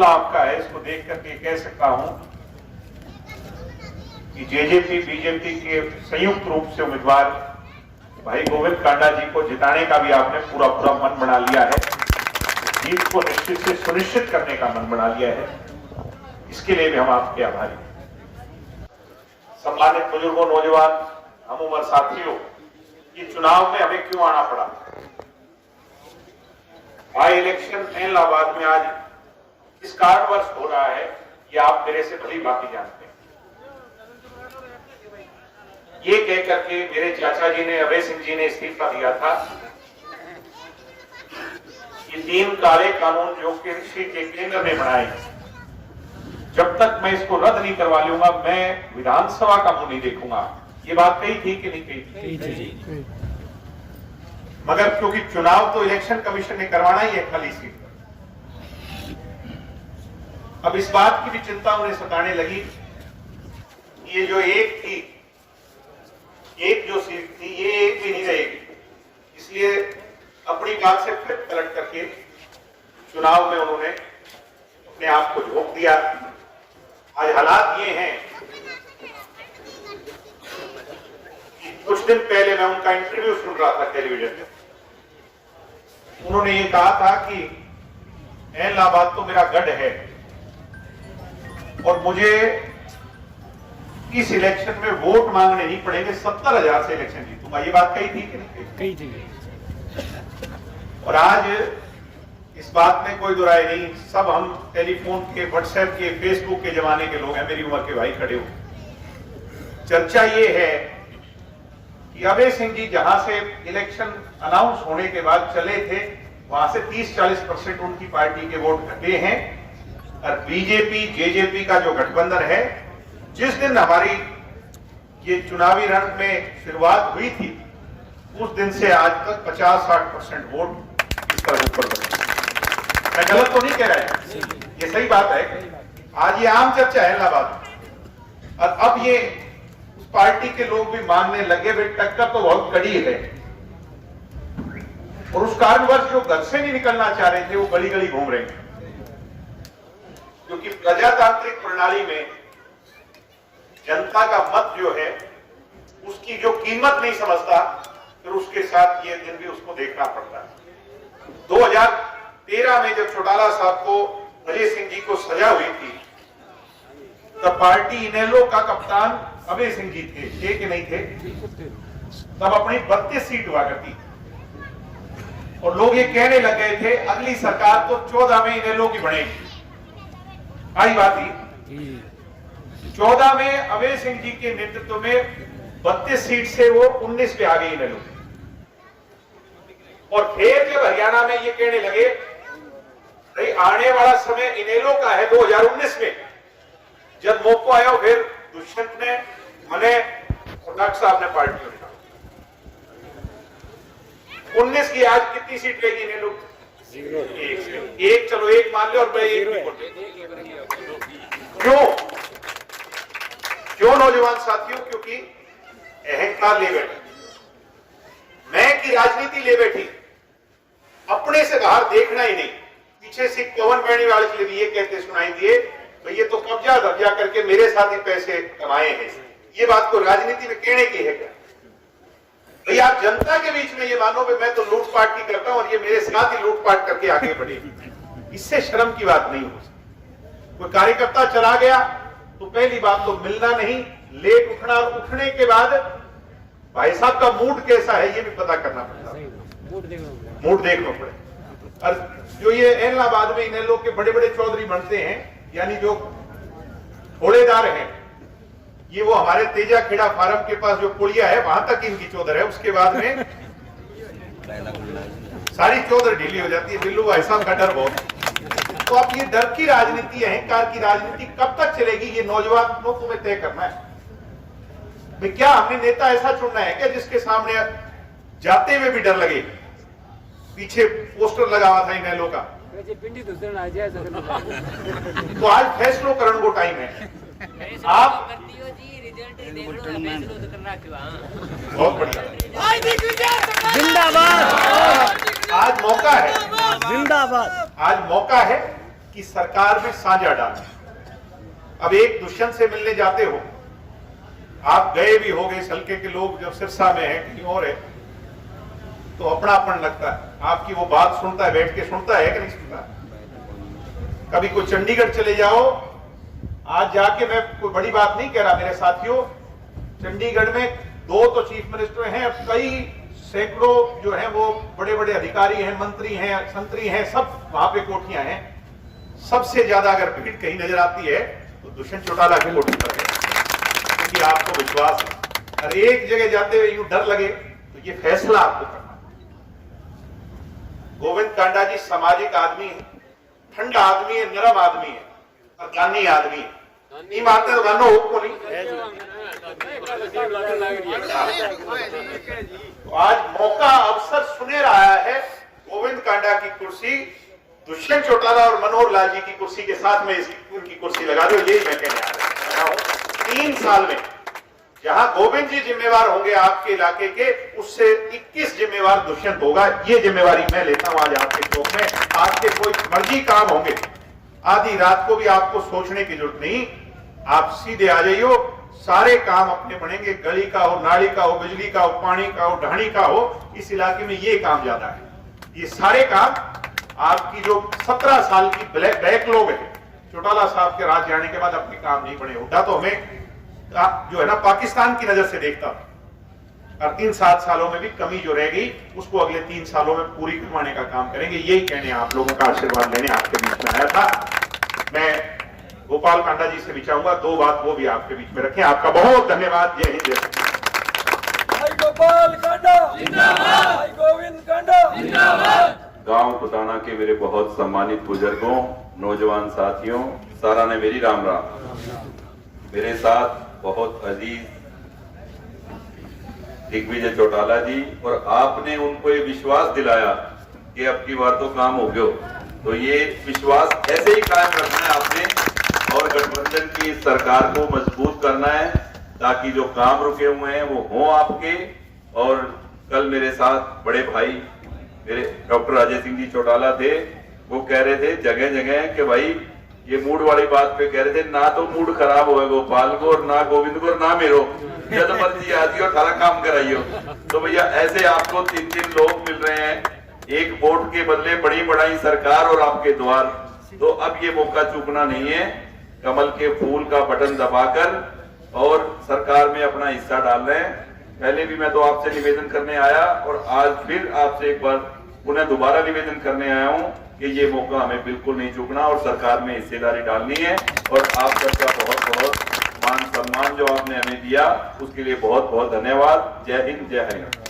आपका है, इसको देख करके कह सकता हूं कि जेजेपी बीजेपी के संयुक्त रूप से उम्मीदवार भाई गोविंद कांडा जी को जिताने का भी आपने पूरा मन बना लिया है। जीत को निश्चित से सुनिश्चित करने का मन बना लिया है। इसके लिए भी हम आपके आभारी हैं। सम्मानित बुजुर्गों, नौजवान, हम उम्र साथियों, ये चुनाव में हमें क्यों आना पड़ा? बाई इलेक्शन इलाहाबाद में आज इस कारणवश हो रहा है, ये आप मेरे से भली भांति जानते हैं। ये कह करके मेरे चाचा जी ने, अभय सिंह जी ने इस्तीफा दिया था। ये 3 काले कानून जो कृषि के केंद्र ने बनाए, जब तक मैं इसको रद्द नहीं करवा लूंगा मैं विधानसभा का मुंह नहीं देखूंगा। ये बात कही थी कि नहीं कही थी? मगर क्योंकि चुनाव तो इलेक्शन कमीशन ने करवाना ही है खाली सीट पर, अब इस बात की भी चिंता उन्हें सताने लगी। ये जो एक जो सीट थी, ये एक भी नहीं रहेगी, इसलिए अपनी बात से फिर पलट करके चुनाव में उन्होंने अपने आप को झोंक दिया। आज हालात ये हैं कि कुछ दिन पहले मैं उनका इंटरव्यू सुन रहा था टेलीविजन में। उन्होंने ये कहा था कि इलाहाबाद तो मेरा गढ़ है और मुझे इस इलेक्शन में वोट मांगने नहीं पड़ेंगे, 70,000 से इलेक्शन जीतूंगा। ये बात कही थी कि नहीं कही थी? और आज इस बात में कोई दुराई नहीं, सब हम टेलीफोन के, व्हाट्सएप के, फेसबुक के जमाने के लोग हैं, मेरी उम्र के भाई खड़े हो। चर्चा ये है कि अभय सिंह जी जहां से इलेक्शन अनाउंस होने के बाद चले थे, वहां से 30-40% उनकी पार्टी के वोट घटे हैं। और बीजेपी जेजेपी का जो गठबंधन है, जिस दिन हमारी ये चुनावी रण में शुरुआत हुई थी, उस दिन से आज तक 50-60% वोट इस तरह ऊपर बने। मैं गलत तो नहीं कह रहा है, ये सही बात है। आज ये आम चर्चा है इलाहाबाद। और अब ये उस पार्टी के लोग भी मानने लगे भाई टक्कर तो बहुत कड़ी है, और उस कारणवश जो घर से नहीं निकलना चाह रहे थे वो गली गली घूम रहे हैं। क्योंकि प्रजातांत्रिक प्रणाली में जनता का मत जो है, उसकी जो कीमत नहीं समझता, फिर उसके साथ ये दिन भी उसको देखना पड़ता है। 2013 में जब चौटाला साहब को, अजय सिंह जी को सजा हुई थी, तब पार्टी इनेलो का कप्तान अभय सिंह जी थे कि नहीं थे? तब अपनी 32 सीट हुआ करती और लोग ये कहने लग गए थे अगली सरकार तो 14 में इनेलो की बनेगी। आई बात ही 14 में अभय सिंह जी के नेतृत्व में 32 सीट से वो 19 पे आ गई इनेलो। और फिर जब हरियाणा में ये कहने लगे भाई आने वाला समय इनेलो का है 2019 में, जब मौका आया फिर दुष्यंत ने, मैंने और डॉक्टर साहब ने पार्टी उठा 19 की। आज कितनी सीट लेगी इनेलो? एक, चलो एक मान लो, और मैं एक भी बोल। क्यों नौजवान साथियों? क्योंकि अहंकार ले बैठे, मैं की राजनीति ले बैठी, अपने से बाहर देखना ही नहीं। पीछे से पवन बेनीवाल के लिए ये कहते सुनाई दिए तो ये तो कब्जा दब्जा करके मेरे साथ ही पैसे कमाए हैं। ये बात को राजनीति में कहने की है क्या? भाई आप जनता के बीच में ये मानो कि मैं तो लूटपाट की करता हूं और ये मेरे साथ ही लूटपाट करके आगे बढ़ेगी। इससे शर्म की बात नहीं हो सकती। कोई कार्यकर्ता चला गया तो पहली बात तो मिलना नहीं, लेट उठना, और उठने के बाद भाई साहब का मूड कैसा है ये भी पता करना पड़ता है, मूड देखना पड़े। और जो ये इलाहाबाद में इनेलो के बड़े बड़े चौधरी बनते हैं, यानी जो घोड़ेदार हैं, ये वो हमारे तेजा खेड़ा फार्म के पास जो पुलिया है वहां तक इनकी चौधर है, उसके बाद में सारी चौधर ढीली हो जाती है। बिल्लू भाई साहब का डर बहुत है। तो अब ये डर की राजनीति, अहंकार की राजनीति कब तक चलेगी, ये नौजवानों को तुम्हें तय करना है। क्या हमने नेता ऐसा चुनना है क्या जिसके सामने जाते हुए भी डर लगे? पीछे पोस्टर लगा हुआ था इनेलो का। तो आज फैसलों करने को टाइम है। आप बहुत बढ़िया, जिंदाबाद। आज मौका है, जिंदाबाद। आज मौका है कि सरकार में साझा डालें। अब एक दुष्यंत से मिलने जाते हो, आप गए भी हो गए, इस हल्के के लोग जब सिरसा में है कहीं और है तो अपनापन लगता है। आपकी वो बात सुनता है, बैठ के सुनता है कि नहीं सुनता। कभी कोई चंडीगढ़ चले जाओ, आज जाके, मैं कोई बड़ी बात नहीं कह रहा मेरे साथियों, चंडीगढ़ में 2 तो चीफ मिनिस्टर हैं, कई सैकड़ों जो हैं वो बड़े बड़े अधिकारी हैं, मंत्री हैं, संतरी हैं, सब वहां पे कोठियां हैं। सबसे ज्यादा अगर भीड़ कहीं नजर आती है तो दुष्यंत चौटाला की कोठी पर है, क्योंकि आपको विश्वास है। हर एक जगह जाते हुए यूं डर लगे तो ये फैसला आपको करना। गोविंद कांडा जी सामाजिक आदमी है, ठंडा आदमी है, नरम आदमी है और ज्ञानी आदमी है। नहीं मानते तो मानो को नहीं। तो आज मौका अवसर सुनेरा आया है, गोविंद कांडा की कुर्सी दुष्यंत चौटाला और मनोहर लाल जी की कुर्सी के साथ में उनकी कुर्सी लगा दो। यही मैं कहने आ रहा हूं। 3 साल में जहां गोविंद जी जिम्मेवार होंगे आपके इलाके के, उससे 21 जिम्मेवार दुष्यंत होगा। ये जिम्मेवारी मैं लेता हूं आज आपके चौक में। आपके कोई मर्जी काम होंगे, आधी रात को भी आपको सोचने की जरूरत नहीं, आप सीधे आ जाइयो, सारे काम अपने बनेंगे। गली का हो, नाली का हो, बिजली का हो, पानी का हो, ढाणी का हो, इस इलाके में ये काम ज्यादा है। ये सारे काम आपकी जो 17 साल की बैकलॉग है, चौटाला साहब के राज जाने के बाद अपने काम नहीं बने। हुड्डा तो हमें जो है ना पाकिस्तान की नजर से देखता था, और 3-7 सालों में भी कमी जो रह गई उसको अगले 3 सालों में पूरी करवाने का काम करेंगे। यही कहने आप लोगों का आशीर्वाद लेने आपके बीच में आया था। मैं गोपाल कांडा जी से भी चाहूंगा 2 बात वो भी आपके बीच में रखें। आपका बहुत धन्यवाद। जय हिंद, जय गोपाल कांडा जिंदाबाद, गोविंद कांडा जिंदाबाद। गांव कुटाना के मेरे बहुत सम्मानित बुजुर्गों, नौजवान साथियों, सारा ने मेरी राम राम। मेरे साथ बहुत अजीज दिग्विजय चौटाला जी, और आपने उनको ये विश्वास दिलाया कि अब की बार तो काम हो गयो। तो ये विश्वास ऐसे ही कायम रखना है आपने, और गठबंधन की सरकार को मजबूत करना है ताकि जो काम रुके हुए हैं वो हों आपके। और कल मेरे साथ बड़े भाई मेरे डॉक्टर राजेश सिंह जी चौटाला थे, वो कह रहे थे जगह जगह कि भाई ये मूड वाली बात पे कह रहे थे, ना तो मूड खराब होगा गोपाल को और ना गोविंद को और ना मेरो, जब मर्जी आती हो सारा काम कराइयो। तो भैया ऐसे आपको 3-3 लोग मिल रहे हैं, एक वोट के बदले बड़ी बड़ाई सरकार और आपके द्वार। तो अब ये मौका चूकना नहीं है, कमल के फूल का बटन दबाकर और सरकार में अपना हिस्सा डाल रहे हैं। पहले भी मैं तो आपसे निवेदन करने आया और आज फिर आपसे एक बार पुनः दोबारा निवेदन करने आया हूं कि ये मौका हमें बिल्कुल नहीं चूकना और सरकार में हिस्सेदारी डालनी है। और आप सबका बहुत बहुत मान सम्मान जो आपने हमें दिया उसके लिए बहुत बहुत धन्यवाद। जय हिंद, जय हरियाणा।